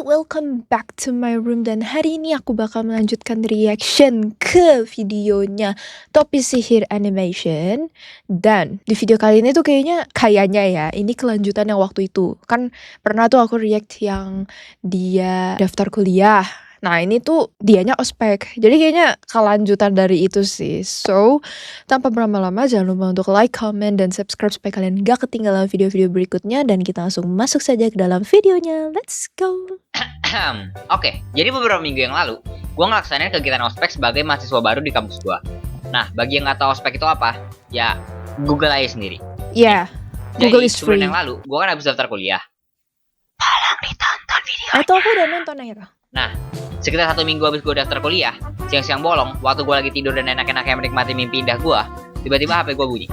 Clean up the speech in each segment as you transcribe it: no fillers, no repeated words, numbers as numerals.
welcome back to my room. Dan hari ini aku bakal melanjutkan reaction ke videonya Topi Sihir Animation. Dan di video kali ini tuh kayaknya ya ini kelanjutan yang waktu itu. Kan pernah tuh aku react yang dia daftar kuliah. Nah ini tuh dianya ospek. Jadi kayaknya kelanjutan dari itu sih. So tanpa berlama-lama jangan lupa untuk like, comment, dan subscribe supaya kalian gak ketinggalan video-video berikutnya. Dan kita langsung masuk saja ke dalam videonya. Let's go. Oke, jadi beberapa minggu yang lalu gue ngelaksanain kegiatan ospek sebagai mahasiswa baru di kampus gue. Nah, bagi yang gak tahu ospek itu apa, ya Google aja sendiri. Ya, Google is free. Sebulan yang lalu, gue kan habis daftar kuliah. Tolong ditonton videonya. Atau aku udah nonton aja. Nah, sekitar 1 minggu habis gue daftar kuliah, siang-siang bolong, waktu gue lagi tidur dan enak-enaknya menikmati mimpi indah gue, tiba-tiba HP gue bunyi.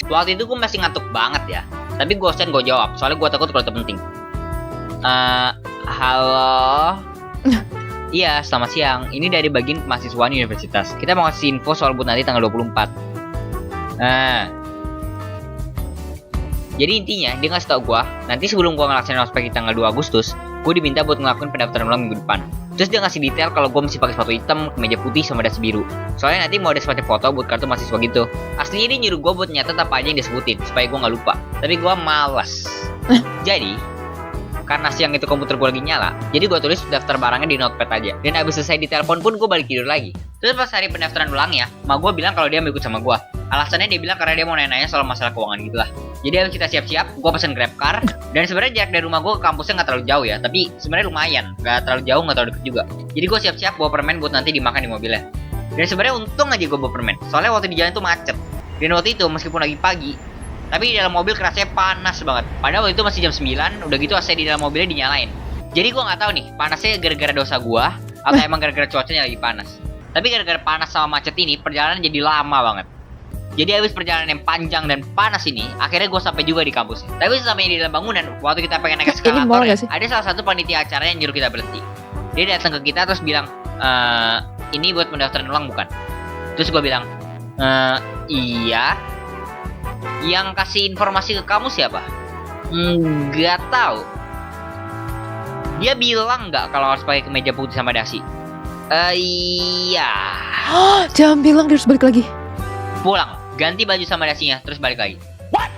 Waktu itu gue masih ngantuk banget ya, tapi gue jawab, soalnya gue takut kalau itu penting. Halo. Iya, selamat siang. Ini dari bagian mahasiswa universitas. Kita mau ngasih info soal buat nanti tanggal 24. Jadi intinya dia ngasih tau gue, nanti sebelum gue ngelaksanain ospek di tanggal 2 Agustus, gue diminta buat ngelakuin pendaftaran ulang minggu depan. Terus dia ngasih detail kalau gue mesti pakai sepatu hitam, kemeja putih, sama dasi biru. Soalnya nanti mau ada semacam foto buat kartu mahasiswa gitu. Aslinya dia nyuruh gue buat nyatet apa aja yang disebutin, supaya gue nggak lupa. Tapi gue malas. Jadi karena siang itu komputer gue lagi nyala, jadi gue tulis daftar barangnya di notepad aja. Dan abis selesai di telepon pun gue balik tidur lagi. Terus pas hari pendaftaran ulangnya, mak gue bilang kalau dia mau ikut sama gue. Alasannya dia bilang karena dia mau nanya-nanya soal masalah keuangan gitu lah. Jadi abis kita siap-siap, gue pesen Grab car. Dan sebenarnya jarak dari rumah gue ke kampusnya nggak terlalu jauh ya, tapi sebenarnya lumayan, nggak terlalu jauh, nggak terlalu deket juga. Jadi gue siap-siap bawa permen buat nanti dimakan di mobilnya. Dan sebenarnya untung aja gue bawa permen, soalnya waktu di jalan tuh macet. Dan waktu itu meskipun lagi pagi, tapi di dalam mobil kerasnya panas banget. Padahal waktu itu masih jam 9, udah gitu AC di dalam mobilnya dinyalain. Jadi gue nggak tahu nih, panasnya gara-gara dosa gue atau emang gara-gara cuacanya lagi panas. Tapi gara-gara panas sama macet ini, perjalanan jadi lama banget. Jadi habis perjalanan yang panjang dan panas ini, akhirnya gue sampai juga di kampus. Tapi sampai di dalam bangunan, waktu kita pengen naik eskalator ya, ada salah satu panitia acara yang nyuruh kita berhenti. Dia datang ke kita terus bilang, ini buat pendaftaran ulang bukan? Terus gue bilang, iya. Yang kasih informasi ke kamu siapa? Nggak tahu. Dia bilang nggak kalau harus pakai kemeja putih sama dasi? Iya. Jangan bilang dia harus balik lagi. Pulang, ganti baju sama dasinya, terus balik lagi. What?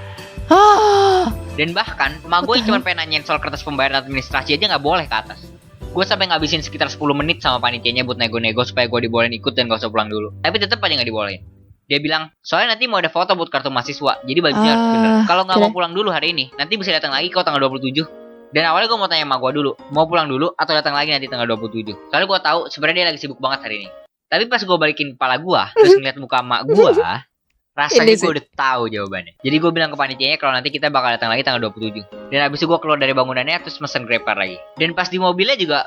Dan bahkan, emak gue cuma pengen nanyain soal kertas pembayaran administrasi aja nggak boleh ke atas. Gue sampai ngabisin sekitar 10 menit sama panitianya buat nego-nego supaya gue dibolehin ikut dan gak usah pulang dulu. Tapi tetap aja nggak dibolehin. Dia bilang, soalnya nanti mau ada foto buat kartu mahasiswa, jadi bajunya harus bener. Kalau nggak mau pulang dulu hari ini, nanti bisa datang lagi kok tanggal 27. Dan awalnya gue mau tanya sama gue dulu, mau pulang dulu atau datang lagi nanti tanggal 27. Soalnya gue tahu sebenarnya dia lagi sibuk banget hari ini. Tapi pas gue balikin kepala gue, terus ngeliat muka emak gue, rasanya gue udah tahu jawabannya. Jadi gue bilang ke panitianya kalau nanti kita bakal datang lagi tanggal 27. Dan abis itu gue keluar dari bangunannya terus mesen Grab car lagi. Dan pas di mobilnya juga,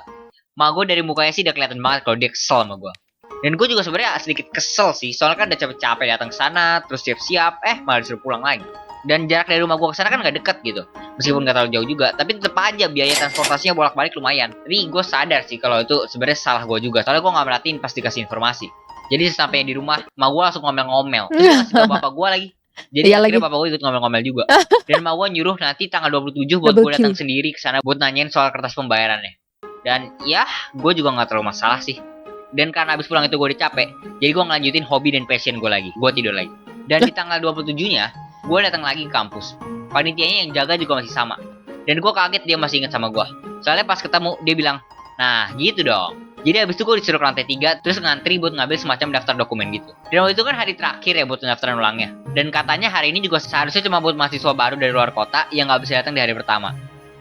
emak gue dari mukanya sih udah kelihatan banget kalau dia kesel sama gue. Dan gue juga sebenarnya sedikit kesel sih, soalnya kan udah capek-capek datang ke sana, terus siap-siap, malah disuruh pulang lagi. Dan jarak dari rumah gue ke sana kan gak deket gitu, meskipun gak terlalu jauh juga, tapi tetep aja biaya transportasinya bolak-balik lumayan. Tapi gue sadar sih kalau itu sebenarnya salah gue juga, soalnya gue gak merhatiin pas dikasih informasi. Jadi sesampainya di rumah, emak gue langsung ngomel-ngomel, terus ngasih tau bapak gue lagi. Jadi akhirnya bapak gue ikut ngomel-ngomel juga. Dan emak gue nyuruh nanti tanggal 27 buat gue datang sendiri ke sana buat nanyain soal kertas pembayarannya. Dan ya, gue juga gak terlalu masalah sih. Dan karena abis pulang itu gue udah capek, jadi gue ngelanjutin hobi dan passion gue lagi. Gue tidur lagi. Dan di tanggal 27-nya, gue datang lagi ke kampus. Panitianya yang jaga juga masih sama. Dan gue kaget dia masih ingat sama gue. Soalnya pas ketemu, dia bilang, nah gitu dong. Jadi abis itu gue disuruh ke lantai 3, terus ngantri buat ngambil semacam daftar dokumen gitu. Dan waktu itu kan hari terakhir ya buat pendaftaran ulangnya. Dan katanya hari ini juga seharusnya cuma buat mahasiswa baru dari luar kota yang gak bisa datang di hari pertama.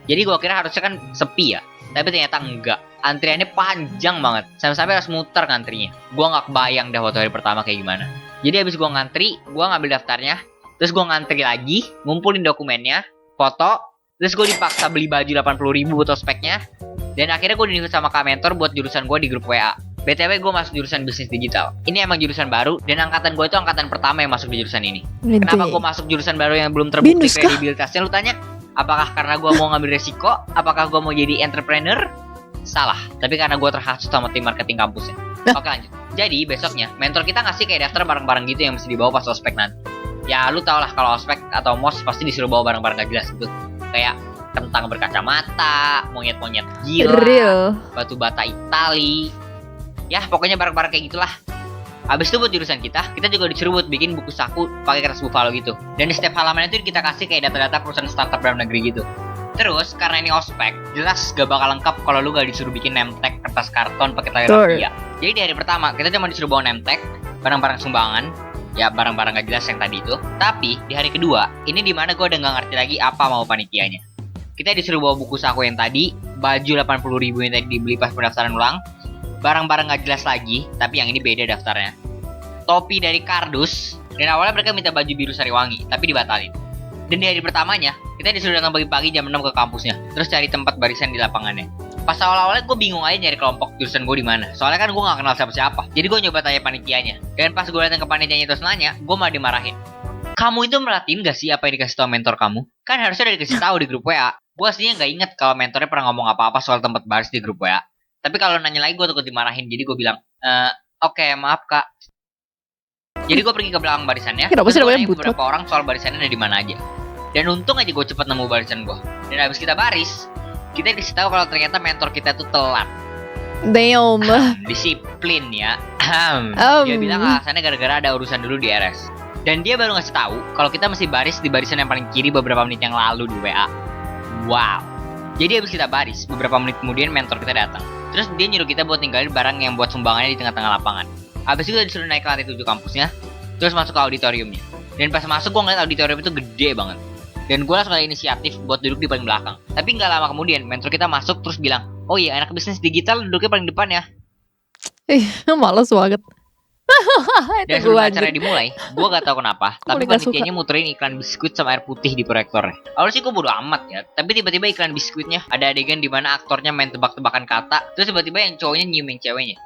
Jadi gue kira harusnya kan sepi ya. Tapi ternyata enggak. Antriannya panjang banget. Sampai-sampai harus muter ngantrinya. Gue gak kebayang dah waktu hari pertama kayak gimana. Jadi abis gue ngantri, gue ngambil daftarnya. Terus gue ngantri lagi, ngumpulin dokumennya, foto. Terus gue dipaksa beli baju 80.000 buat ospeknya. Dan akhirnya gue di-invite sama Kak Mentor buat jurusan gue di grup WA. BTW gue masuk jurusan bisnis digital. Ini emang jurusan baru. Dan angkatan gue itu angkatan pertama yang masuk di jurusan ini. Kenapa gue masuk jurusan baru yang belum terbukti kredibilitasnya? Lu tanya, apakah karena gue mau ngambil resiko? Apakah gue mau jadi entrepreneur? Salah, tapi karena gue terhasut sama tim marketing kampusnya. Oke lanjut. Jadi besoknya mentor kita ngasih kayak daftar barang-barang gitu yang mesti dibawa pas ospek nanti. Ya lu tau lah kalau ospek atau mos pasti disuruh bawa barang-barang gak jelas gitu. Kayak kentang berkacamata, monyet-monyet gila, Real. batu bata Itali. Ya, pokoknya barang-barang kayak gitulah. Abis itu buat jurusan kita juga disuruh buat bikin buku saku pakai kertas buffalo gitu. Dan di setiap halaman itu kita kasih kayak data-data perusahaan startup dalam negeri gitu. Terus karena ini ospek, jelas gak bakal lengkap kalau lu gak disuruh bikin name tag kertas karton pakai tali rafia. Jadi di hari pertama kita cuma disuruh bawa name tag, barang-barang sumbangan, ya barang-barang gak jelas yang tadi itu. Tapi di hari kedua, ini dimana gue udah gak ngerti lagi apa mau panitianya. Kita disuruh bawa buku saku yang tadi, baju 80.000 yang tadi dibeli pas pendaftaran ulang, barang-barang gak jelas lagi, tapi yang ini beda daftarnya. Topi dari kardus, dan awalnya mereka minta baju biru sariwangi, tapi dibatalin. Dan di hari pertamanya, kita disuruh datang pagi-pagi jam 6 ke kampusnya, terus cari tempat barisan di lapangannya. Pas awal-awalnya gue bingung aja nyari kelompok jurusan gue di mana. Soalnya kan gue gak kenal siapa-siapa. Jadi gue nyoba tanya panitianya. Dan pas gue datang ke panitianya terus nanya, gue malah dimarahin. Kamu itu merhatiin gak sih apa yang dikasih tahu mentor kamu? Kan harusnya udah dikasih tahu di grup WA. Gue aslinya gak inget kalau mentornya pernah ngomong apa-apa soal tempat baris di grup WA. Tapi kalau nanya lagi gue takut dimarahin. Jadi gue bilang, oke, maaf kak. Jadi gue pergi ke belakang barisannya. Kenapa sih terus gue namanya nanya butot? beberapa orang soal barisannya ada di mana aja. Dan untung aja gue cepet nemu barisan gue. Dan abis kita baris, kita dikasih tahu kalau ternyata mentor kita tuh telat. Damn. Disiplin ya. Dia bilang alasannya gara-gara ada urusan dulu di RS. Dan dia baru ngasih tahu kalau kita masih baris di barisan yang paling kiri beberapa menit yang lalu di WA. Wow. Jadi abis kita baris, beberapa menit kemudian mentor kita datang. Terus dia nyuruh kita buat tinggalin barang yang buat sumbangannya di tengah-tengah lapangan. Abis itu kita disuruh naik ke lantai 7 kampusnya, terus masuk ke auditoriumnya. Dan pas masuk gue ngeliat auditorium itu gede banget. Dan gue langsung ada inisiatif buat duduk di paling belakang. Tapi nggak lama kemudian, mentor kita masuk terus bilang, oh iya anak bisnis digital duduknya paling depan ya. Males banget. Dan sebelum acara dimulai, gue gak tahu kenapa, tapi panitianya muterin iklan biskuit sama air putih di proyektornya. Awalnya sih gue bodo amat ya, tapi tiba-tiba iklan biskuitnya ada adegan di mana aktornya main tebak-tebakan kata, terus tiba-tiba yang cowoknya nyiumin ceweknya.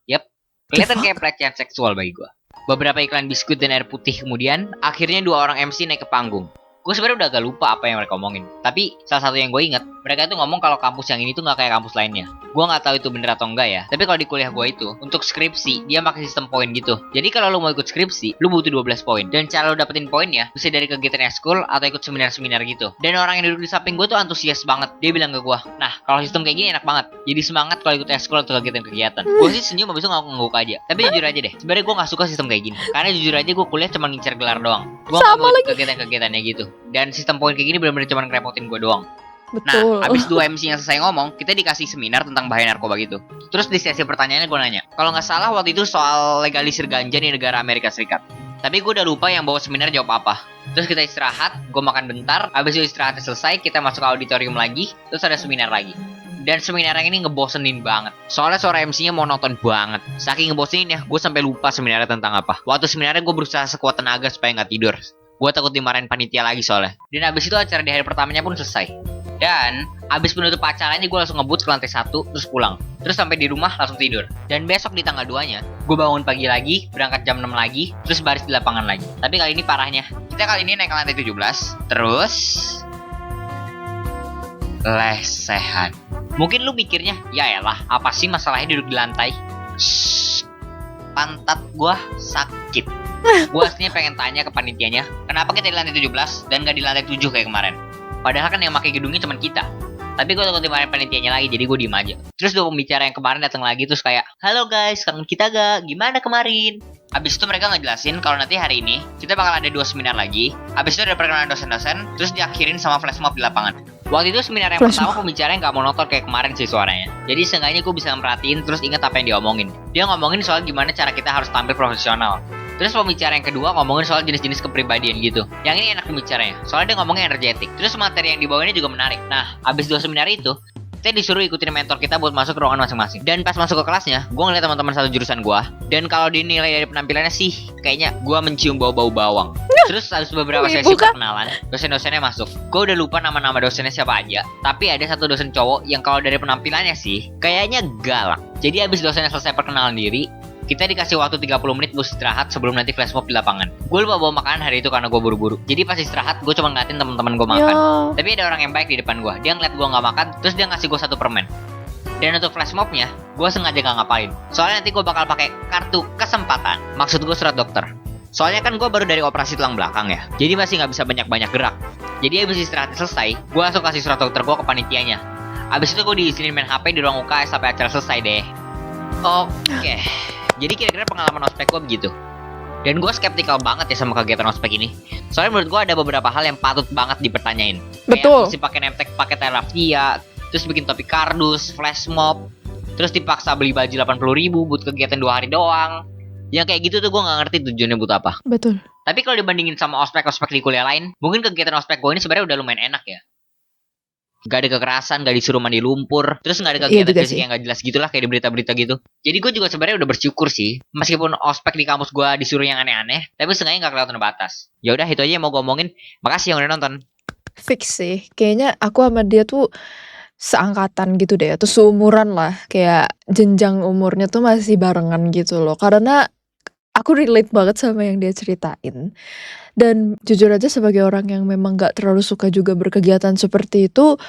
Yap, kelihatan kayak pelecehan seksual bagi gue. Beberapa iklan biskuit dan air putih kemudian, akhirnya dua orang MC naik ke panggung. Gue sebenarnya udah agak lupa apa yang mereka omongin. Tapi salah satu yang gue inget, mereka itu ngomong kalau kampus yang ini tuh nggak kayak kampus lainnya. Gue nggak tahu itu bener atau enggak ya. Tapi kalau di kuliah gue itu, untuk skripsi dia pakai sistem poin gitu. Jadi kalau lo mau ikut skripsi, lo butuh 12 poin. Dan cara lo dapetin poinnya bisa dari kegiatan ekskul atau ikut seminar-seminar gitu. Dan orang yang duduk di samping gue tuh antusias banget. Dia bilang ke gue, nah kalau sistem kayak gini enak banget. Jadi semangat kalau ikut ekskul atau kegiatan-kegiatan. Gue sih senyum abis itu ngangguk aja. Tapi jujur aja deh, sebenarnya gue nggak suka sistem kayak gini. Karena jujur aja gue kuliah cuma ngincer gelar doang. Gue nggak mau ikut kegiatan-kegiatannya gitu. Dan sistem poin kayak gini benar-benar cuma ngerepotin gue doang. Betul. Nah, abis 2 MC yang selesai ngomong, kita dikasih seminar tentang bahaya narkoba gitu. Terus di sesi pertanyaannya gue nanya, kalau nggak salah waktu itu soal legalisir ganja di negara Amerika Serikat. Tapi gue udah lupa yang bawa seminar jawab apa. Terus kita istirahat, gue makan bentar, abis itu istirahatnya selesai, kita masuk ke auditorium lagi, terus ada seminar lagi. Dan seminar yang ini ngebosenin banget. Soalnya suara MC-nya monoton banget. Saking ngebosenin ya, gue sampai lupa seminarnya tentang apa. Waktu seminarnya gue berusaha sekuat tenaga supaya nggak tidur. Gue takut dimarahin panitia lagi soalnya. Dan abis itu acara di hari pertamanya pun selesai. Dan abis penutup acaranya gue langsung ngebut ke lantai 1 terus pulang. Terus sampai di rumah langsung tidur. Dan besok di tanggal 2-nya gue bangun pagi lagi, berangkat jam 6 lagi, terus baris di lapangan lagi. Tapi kali ini parahnya, kita kali ini naik ke lantai 17, terus lesehan. Mungkin lu mikirnya, ya elah, apa sih masalahnya duduk di lantai? Shhh, pantat gue sakit. Gue aslinya pengen tanya ke panitianya, kenapa kita di lantai 17 dan gak di lantai 7 kayak kemarin? Padahal kan yang pakai gedungnya cuma kita. Tapi gue takut dimarahin panitianya lagi, jadi gue diem aja. Terus dua pembicara yang kemarin datang lagi, terus kayak, halo guys, kangen kita gak? Gimana kemarin? Abis itu mereka ngejelasin kalau nanti hari ini kita bakal ada 2 seminar lagi. Abis itu ada perkenalan dosen-dosen, terus diakhirin sama flash mob di lapangan. Waktu itu seminar yang pertama pembicara yang gak monoton kayak kemarin sih suaranya. Jadi seenggaknya gue bisa merhatiin terus inget apa yang dia omongin. Dia ngomongin soal gimana cara kita harus tampil profesional. Terus pembicara yang kedua ngomongin soal jenis-jenis kepribadian gitu. Yang ini enak pembicaranya, soalnya dia ngomongnya energetik. Terus materi yang dibawainnya juga menarik. Nah, abis 2 seminar itu, kita disuruh ikutin mentor kita buat masuk ke ruangan masing-masing. Dan pas masuk ke kelasnya, gue ngeliat teman-teman satu jurusan gue. Dan kalau dinilai dari penampilannya sih, kayaknya gue mencium bau-bau bawang. Terus habis beberapa sesi perkenalan, dosen-dosennya masuk. Gue udah lupa nama-nama dosennya siapa aja. Tapi ada satu dosen cowok yang kalau dari penampilannya sih, kayaknya galak. Jadi habis dosennya selesai perkenalan diri, kita dikasih waktu 30 menit buat istirahat sebelum nanti flash mob di lapangan. Gue lupa bawa makanan hari itu karena gue buru-buru. Jadi pas istirahat, gue cuma ngeliatin teman-teman gue makan. Tapi ada orang yang baik di depan gue. Dia ngeliat gue nggak makan, terus dia ngasih gue 1 permen. Dan untuk flash mobnya, gue sengaja gak ngapalin. Soalnya nanti gue bakal pakai kartu kesempatan. Maksud gue surat dokter. Soalnya kan gue baru dari operasi tulang belakang ya, jadi masih nggak bisa banyak-banyak gerak. Jadi abis istirahat selesai, gue langsung kasih surat dokter gue ke panitianya. Abis itu gue diizinin main HP di ruang UKS sampai acara selesai deh. Oke, jadi kira-kira pengalaman ospek gue begitu. Dan gue skeptikal banget ya sama kegiatan ospek ini. Soalnya menurut gue ada beberapa hal yang patut banget dipertanyain. Betul. Kayak mesti pakai name tag pakai terapia, terus bikin topik kardus, flash mob, terus dipaksa beli baju 80.000 buat kegiatan 2 hari doang. Yang kayak gitu tuh gue nggak ngerti tujuannya buat apa. Betul. Tapi kalau dibandingin sama ospek-ospek di kuliah lain, mungkin kegiatan ospek gue ini sebenarnya udah lumayan enak ya. Gak ada kekerasan, gak disuruh mandi lumpur, terus gak ada Iya kegiatan juga fisik sih. yang gak jelas gitulah kayak di berita-berita gitu. Jadi gue juga sebenarnya udah bersyukur sih, meskipun ospek di kampus gue disuruh yang aneh-aneh, tapi seenggaknya gak kelihatan batas. Ya udah itu aja yang mau gue omongin. Makasih yang udah nonton. Fix sih. Kayaknya aku sama dia tuh seangkatan gitu deh, atau seumuran lah. Kayak jenjang umurnya tuh masih barengan gitu loh. Karena aku relate banget sama yang dia ceritain. Dan jujur aja sebagai orang yang memang gak terlalu suka juga berkegiatan seperti itu,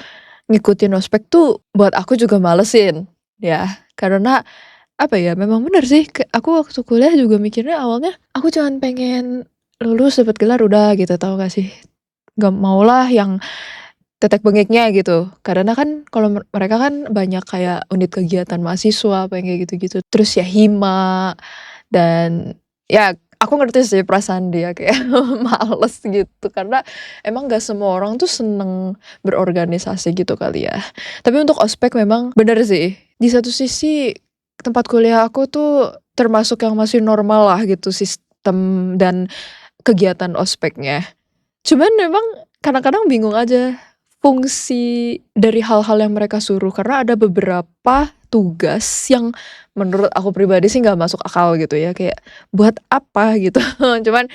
ngikutin ospek tuh buat aku juga malesin. Ya, karena apa ya, memang bener sih, aku waktu kuliah juga mikirnya awalnya aku cuman pengen lulus dapat gelar udah gitu, tahu gak sih? Gak maulah yang tetek bengeknya gitu. Karena kan kalau mereka kan banyak kayak unit kegiatan mahasiswa, apa yang kayak gitu-gitu. Terus ya hima, dan ya aku ngerti sih perasaan dia kayak males gitu. Karena emang gak semua orang tuh seneng berorganisasi gitu kali ya. Tapi untuk ospek memang bener sih. Di satu sisi tempat kuliah aku tuh termasuk yang masih normal lah gitu sistem dan kegiatan ospeknya. Cuman memang kadang-kadang bingung aja fungsi dari hal-hal yang mereka suruh, karena ada beberapa tugas yang menurut aku pribadi sih nggak masuk akal gitu ya, kayak buat apa gitu. Cuman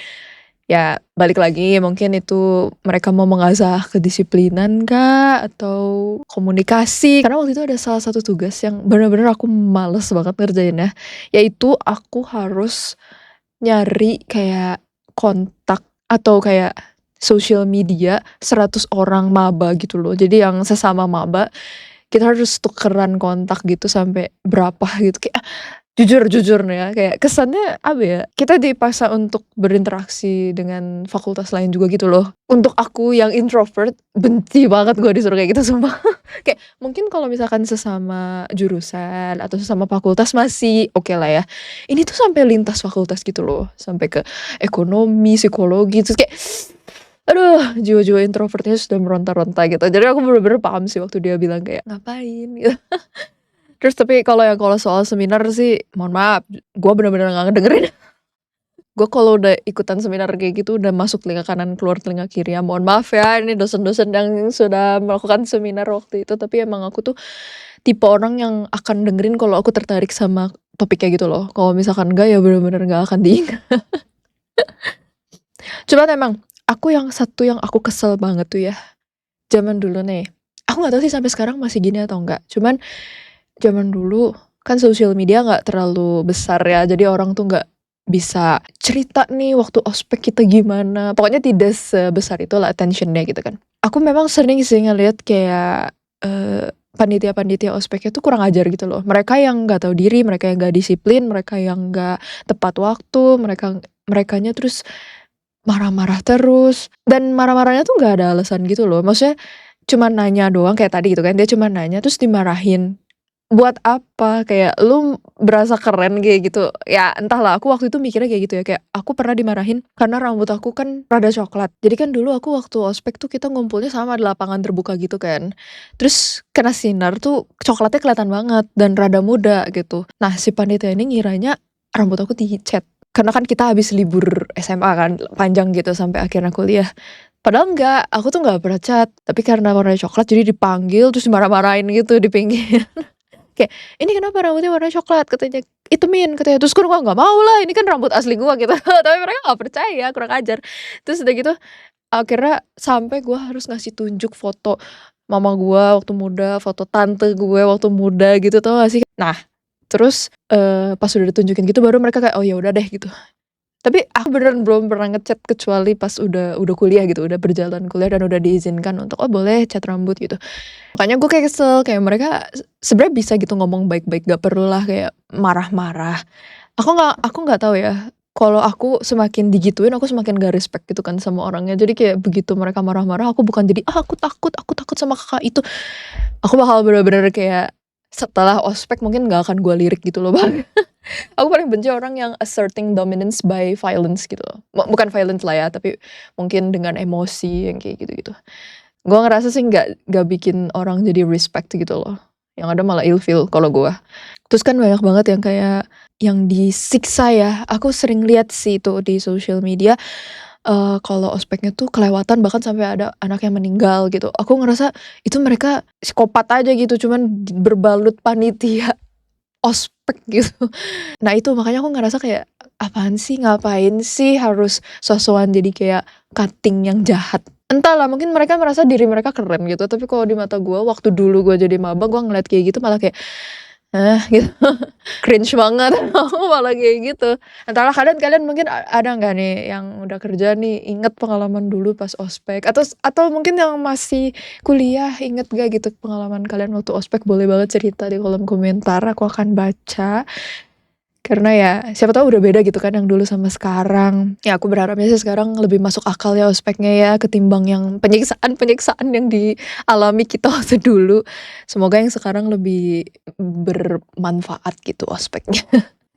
ya balik lagi mungkin itu mereka mau mengasah kedisiplinan kah atau komunikasi. Karena waktu itu ada salah satu tugas yang bener-bener aku males banget ngerjainnya, yaitu aku harus nyari kayak kontak atau kayak social media 100 orang maba gitu loh. Jadi yang sesama maba, kita harus tukeran kontak gitu sampai berapa gitu. Kayak jujur nih ya, kayak kesannya apa ya, kita dipaksa untuk berinteraksi dengan fakultas lain juga gitu loh. Untuk aku yang introvert, benci banget gue disuruh kayak gitu sumpah. Kayak mungkin kalau misalkan sesama jurusan atau sesama fakultas masih oke lah ya. Ini tuh sampai lintas fakultas gitu loh, sampai ke ekonomi, psikologi, terus kayak aduh, jiwa-jiwa introvertnya sudah meronta-ronta gitu. Jadi aku bener-bener paham sih waktu dia bilang kayak ngapain gitu. Terus tapi kalau soal seminar sih mohon maaf, gue bener-bener nggak ngedengerin. Gue kalau udah ikutan seminar kayak gitu udah masuk telinga kanan keluar telinga kiri, ya mohon maaf ya ini dosen-dosen yang sudah melakukan seminar waktu itu. Tapi emang aku tuh tipe orang yang akan dengerin kalau aku tertarik sama topiknya gitu loh. Kalau misalkan enggak ya bener-bener nggak akan diingat. Cuman emang aku yang satu yang aku kesel banget tuh ya, zaman dulu nih, aku nggak tahu sih sampai sekarang masih gini atau enggak. Cuman zaman dulu kan sosial media nggak terlalu besar ya, jadi orang tuh nggak bisa cerita nih waktu ospek kita gimana. Pokoknya tidak sebesar itulah attention-nya gitu kan. Aku memang sering sih ngeliat kayak panitia-panitia ospeknya tuh kurang ajar gitu loh. Mereka yang nggak tahu diri, mereka yang nggak disiplin, mereka yang nggak tepat waktu, merekanya terus marah-marah terus, dan marah-marahnya tuh nggak ada alasan gitu loh. Maksudnya cuman nanya doang kayak tadi gitu kan, dia cuman nanya terus dimarahin. Buat apa? Kayak lu berasa keren kayak gitu. Ya entahlah, aku waktu itu mikirnya kayak gitu ya, kayak aku pernah dimarahin karena rambut aku kan rada coklat. Jadi kan dulu aku waktu ospek tuh kita ngumpulnya sama di lapangan terbuka gitu kan. Terus kena sinar tuh coklatnya kelihatan banget dan rada muda gitu. Nah, si panitia ini ngiranya rambut aku dicat. Karena kan kita habis libur SMA kan, panjang gitu sampai akhirnya kuliah. Padahal enggak, aku tuh nggak pernah cat. Tapi karena warnanya coklat jadi dipanggil terus dimarah-marahin gitu di pinggir. Kayak, "Ini kenapa rambutnya warna coklat?" Katanya, "Itemin," katanya. Terus kan gua nggak mau lah, ini kan rambut asli gua gitu. Tapi mereka nggak percaya, kurang ajar. Terus udah gitu, akhirnya sampai gua harus ngasih tunjuk foto mama gua waktu muda, foto tante gue waktu muda gitu, tau gak sih? Nah, terus, pas udah ditunjukin gitu baru mereka kayak, "Oh ya udah deh," gitu. Tapi aku beneran belum pernah nge-chat kecuali pas udah kuliah gitu, udah berjalan kuliah dan udah diizinkan untuk, "Oh boleh cat rambut," gitu. Makanya gue kayak kesel, kayak mereka sebenarnya bisa gitu ngomong baik-baik, gak perlulah kayak marah-marah. Aku nggak tahu ya, kalau aku semakin digituin, aku semakin gak respect gitu kan sama orangnya. Jadi kayak begitu mereka marah-marah, aku bukan jadi, "Ah, aku takut sama Kakak itu." Aku bakal bener-bener kayak setelah ospek mungkin gak akan gue lirik gitu loh, Bang. Aku paling benci orang yang asserting dominance by violence gitu loh. Bukan violence lah ya, tapi mungkin dengan emosi yang kayak gitu-gitu. Gue ngerasa sih nggak bikin orang jadi respect gitu loh. Yang ada malah ilfeel kalau gue. Terus kan banyak banget yang kayak yang disiksa ya. Aku sering lihat sih itu di social media. Kalau ospeknya tuh kelewatan bahkan sampai ada anak yang meninggal gitu. Aku ngerasa itu mereka psikopat aja gitu, cuman berbalut panitia ospek gitu. Nah itu makanya aku ngerasa kayak, apaan sih, ngapain sih harus sok-sokan jadi kayak cutting yang jahat. Entahlah mungkin mereka merasa diri mereka keren gitu, tapi kalau di mata gue waktu dulu gue jadi maba, gue ngeliat kayak gitu malah kayak, gitu, cringe banget, aku malah kayak gitu. Entahlah kalian mungkin ada nggak nih yang udah kerja nih, inget pengalaman dulu pas ospek, atau mungkin yang masih kuliah inget gak gitu pengalaman kalian waktu ospek, boleh banget cerita di kolom komentar, aku akan baca. Karena ya siapa tahu udah beda gitu kan yang dulu sama sekarang. Ya aku berharapnya sih sekarang lebih masuk akal ya ospeknya ya, ketimbang yang penyiksaan-penyiksaan yang dialami kita waktu dulu. Semoga yang sekarang lebih bermanfaat gitu ospeknya.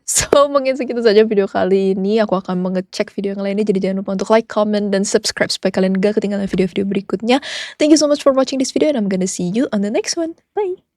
So mungkin segitu saja video kali ini, aku akan mengecek video yang lainnya, jadi jangan lupa untuk like, comment, dan subscribe supaya kalian gak ketinggalan video-video berikutnya. Thank you so much for watching this video and I'm gonna see you on the next one. Bye!